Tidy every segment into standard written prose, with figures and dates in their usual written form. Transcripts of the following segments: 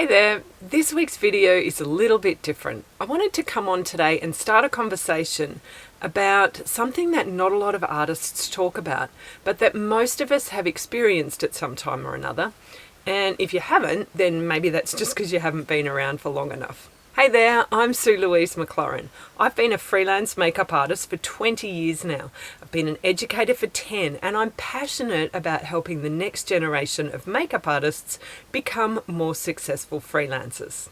Hey there, this week's video is a little bit different. I wanted to come on today and start a conversation about something that not a lot of artists talk about, but that most of us have experienced at some time or another. And if you haven't, then maybe that's just because you haven't been around for long enough. Hey there, I'm Sue Louise McLaurin. I've been a freelance makeup artist for 20 years now. I've been an educator for 10, and I'm passionate about helping the next generation of makeup artists become more successful freelancers.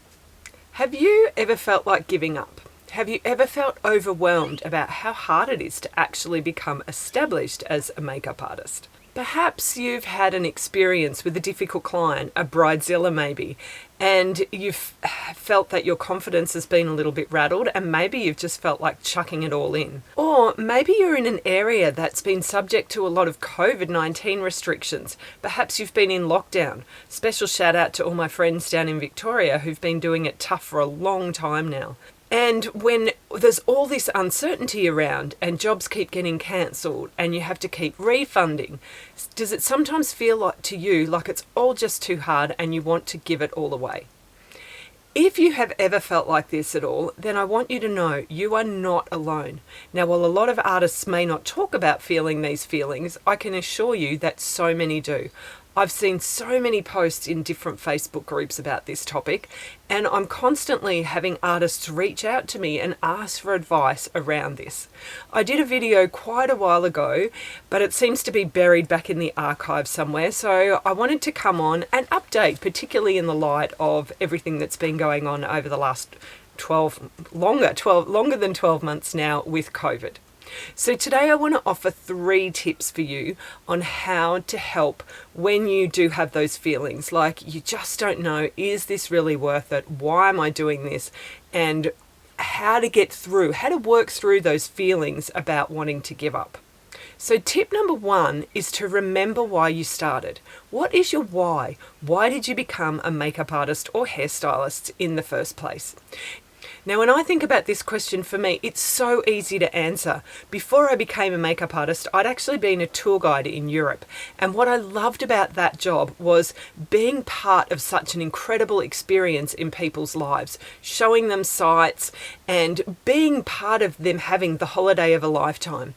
Have you ever felt like giving up? Have you ever felt overwhelmed about how hard it is to actually become established as a makeup artist? Perhaps you've had an experience with a difficult client, a bridezilla maybe, and you've felt that your confidence has been a little bit rattled, and maybe you've just felt like chucking it all in. Or maybe you're in an area that's been subject to a lot of COVID-19 restrictions. Perhaps you've been in lockdown. Special shout out to all my friends down in Victoria who've been doing it tough for a long time now. And when there's all this uncertainty around and jobs keep getting cancelled and you have to keep refunding, does it sometimes feel like to you like it's all just too hard and you want to give it all away? If you have ever felt like this at all, then I want you to know you are not alone. Now, while a lot of artists may not talk about feeling these feelings, I can assure you that so many do. I've seen so many posts in different Facebook groups about this topic, and I'm constantly having artists reach out to me and ask for advice around this. I did a video quite a while ago, but it seems to be buried back in the archive somewhere, so I wanted to come on and update, particularly in the light of everything that's been going on over the last longer than 12 months now with COVID. So today I want to offer 3 tips for you on how to help when you do have those feelings like you just don't know, is this really worth it? Why am I doing this? And how to work through those feelings about wanting to give up. So tip number 1 is to remember why you started. What is your why? Why did you become a makeup artist or hairstylist in the first place? Now, when I think about this question, for me, it's so easy to answer. Before I became a makeup artist, I'd actually been a tour guide in Europe. And what I loved about that job was being part of such an incredible experience in people's lives, showing them sights and being part of them having the holiday of a lifetime.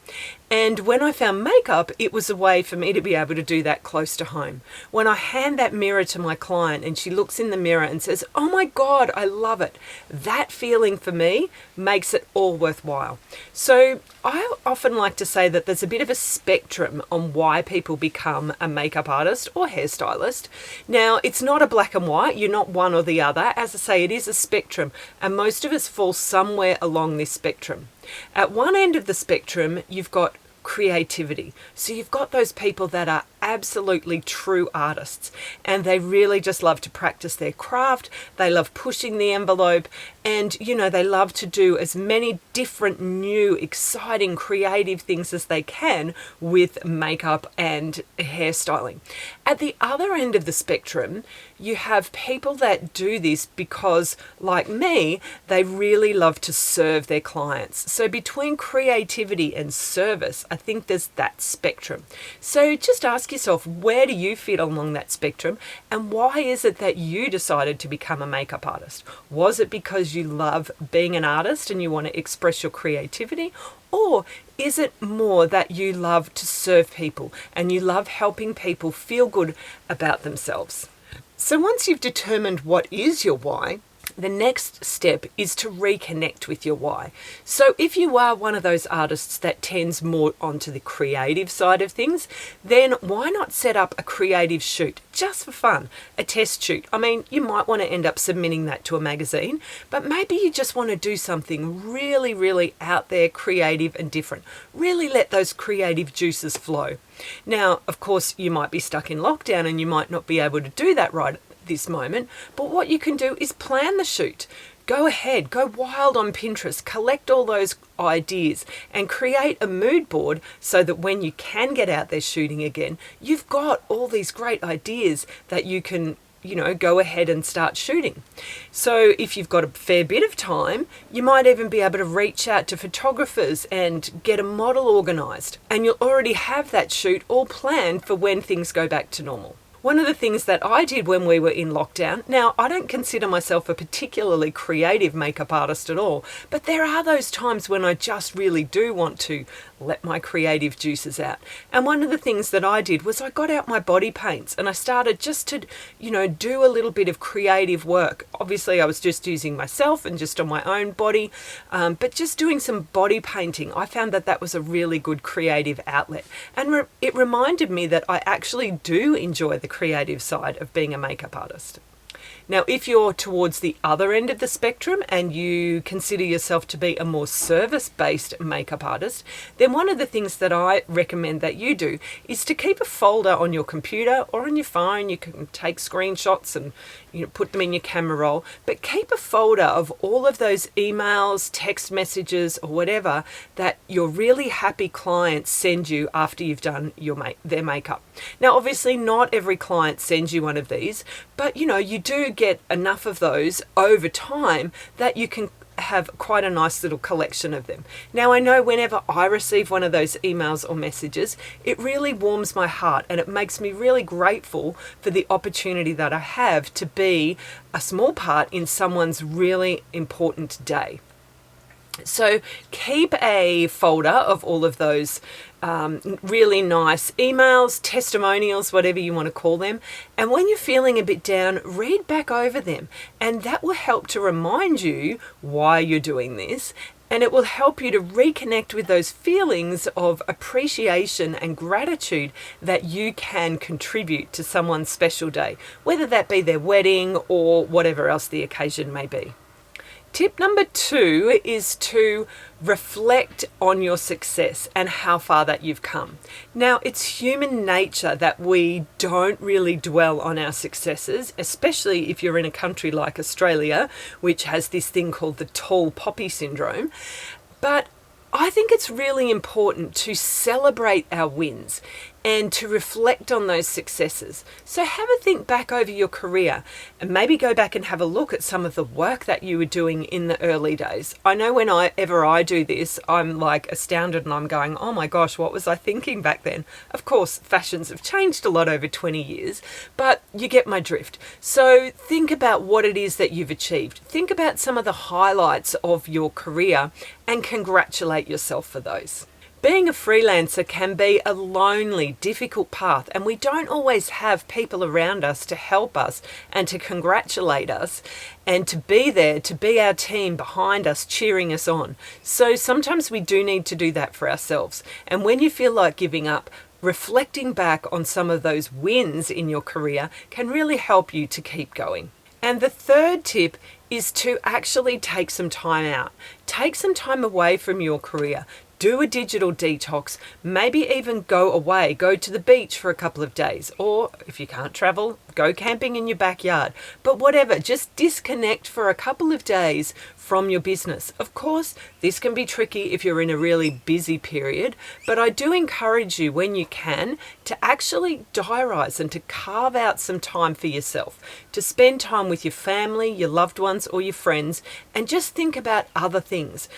And when I found makeup, it was a way for me to be able to do that close to home. When I hand that mirror to my client and she looks in the mirror and says, "Oh my God, I love it," that feeling for me makes it all worthwhile. So I often like to say that there's a bit of a spectrum on why people become a makeup artist or hairstylist. Now, it's not a black and white. You're not one or the other. As I say, it is a spectrum, and most of us fall somewhere along this spectrum. At one end of the spectrum, you've got creativity. So you've got those people that are absolutely true artists and they really just love to practice their craft. They love pushing the envelope and, they love to do as many different new, exciting, creative things as they can with makeup and hairstyling. At the other end of the spectrum, you have people that do this because, like me, they really love to serve their clients. So between creativity and service, I think there's that spectrum. So just ask yourself, where do you fit along that spectrum? And why is it that you decided to become a makeup artist? Was it because you love being an artist and you want to express your creativity? Or is it more that you love to serve people and you love helping people feel good about themselves? So once you've determined what is your why, the next step is to reconnect with your why. So if you are one of those artists that tends more onto the creative side of things, then why not set up a creative shoot just for fun, a test shoot? I mean, you might want to end up submitting that to a magazine, but maybe you just want to do something really, really out there, creative and different. Really let those creative juices flow. Now, of course, you might be stuck in lockdown and you might not be able to do that right this moment, but what you can do is plan the shoot. Go ahead, go wild on Pinterest, collect all those ideas and create a mood board so that when you can get out there shooting again, you've got all these great ideas that you can go ahead and start shooting. So if you've got a fair bit of time, you might even be able to reach out to photographers and get a model organized, and you'll already have that shoot all planned for when things go back to normal. One of the things that I did when we were in lockdown, now I don't consider myself a particularly creative makeup artist at all, but there are those times when I just really do want to let my creative juices out. And one of the things that I did was I got out my body paints and I started just to, do a little bit of creative work. Obviously I was just using myself and just on my own body, but just doing some body painting. I found that was a really good creative outlet. And it reminded me that I actually do enjoy the creative side of being a makeup artist. Now, if you're towards the other end of the spectrum and you consider yourself to be a more service-based makeup artist, then one of the things that I recommend that you do is to keep a folder on your computer or on your phone. You can take screenshots and put them in your camera roll, but keep a folder of all of those emails, text messages, or whatever that your really happy clients send you after you've done their makeup. Now, obviously, not every client sends you one of these, but you do get enough of those over time that you can have quite a nice little collection of them. Now, I know whenever I receive one of those emails or messages, it really warms my heart and it makes me really grateful for the opportunity that I have to be a small part in someone's really important day. So keep a folder of all of those really nice emails, testimonials, whatever you want to call them. And when you're feeling a bit down, read back over them. And that will help to remind you why you're doing this. And it will help you to reconnect with those feelings of appreciation and gratitude that you can contribute to someone's special day, whether that be their wedding or whatever else the occasion may be. Tip number 2 is to reflect on your success and how far that you've come. Now, it's human nature that we don't really dwell on our successes, especially if you're in a country like Australia, which has this thing called the tall poppy syndrome. But I think it's really important to celebrate our wins and to reflect on those successes. So have a think back over your career and maybe go back and have a look at some of the work that you were doing in the early days. I know whenever I do this, I'm like astounded and I'm going, oh my gosh, what was I thinking back then? Of course, fashions have changed a lot over 20 years, but you get my drift. So think about what it is that you've achieved. Think about some of the highlights of your career and congratulate yourself for those. Being a freelancer can be a lonely, difficult path, and we don't always have people around us to help us and to congratulate us and to be there, to be our team behind us, cheering us on. So sometimes we do need to do that for ourselves. And when you feel like giving up, reflecting back on some of those wins in your career can really help you to keep going. And the third tip is to actually take some time out. Take some time away from your career. Do a digital detox, maybe even go away, go to the beach for a couple of days, or if you can't travel, go camping in your backyard. But whatever, just disconnect for a couple of days from your business. Of course, this can be tricky if you're in a really busy period, but I do encourage you when you can to actually diarise and to carve out some time for yourself, to spend time with your family, your loved ones, or your friends, and just think about other things.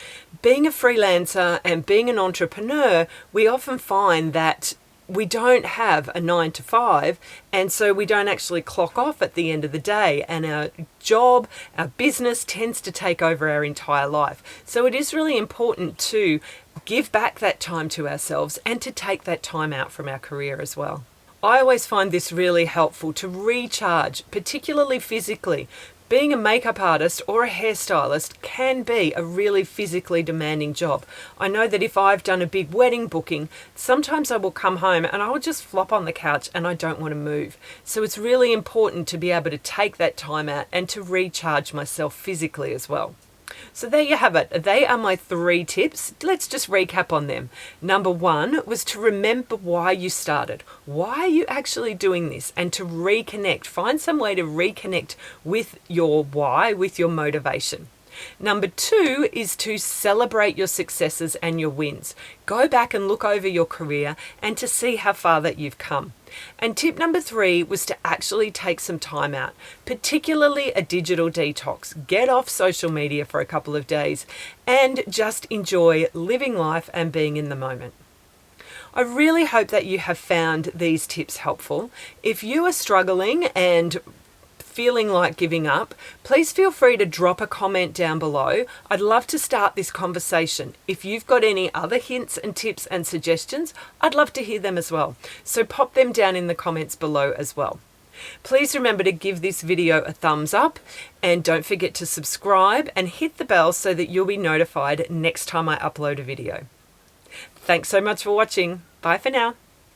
Being a freelancer and being an entrepreneur, we often find that we don't have a 9 to 5, and so we don't actually clock off at the end of the day, and our job, our business tends to take over our entire life. So it is really important to give back that time to ourselves and to take that time out from our career as well. I always find this really helpful to recharge, particularly physically. Being a makeup artist or a hairstylist can be a really physically demanding job. I know that if I've done a big wedding booking, sometimes I will come home and I will just flop on the couch and I don't want to move. So it's really important to be able to take that time out and to recharge myself physically as well. So there you have it. They are my 3 tips. Let's just recap on them. Number 1 was to remember why you started. Why are you actually doing this? And to reconnect. Find some way to reconnect with your why, with your motivation. Number 2 is to celebrate your successes and your wins. Go back and look over your career and to see how far that you've come. And tip number 3 was to actually take some time out, particularly a digital detox. Get off social media for a couple of days and just enjoy living life and being in the moment. I really hope that you have found these tips helpful. If you are struggling and feeling like giving up, please feel free to drop a comment down below. I'd love to start this conversation. If you've got any other hints and tips and suggestions, I'd love to hear them as well. So pop them down in the comments below as well. Please remember to give this video a thumbs up and don't forget to subscribe and hit the bell so that you'll be notified next time I upload a video. Thanks so much for watching. Bye for now.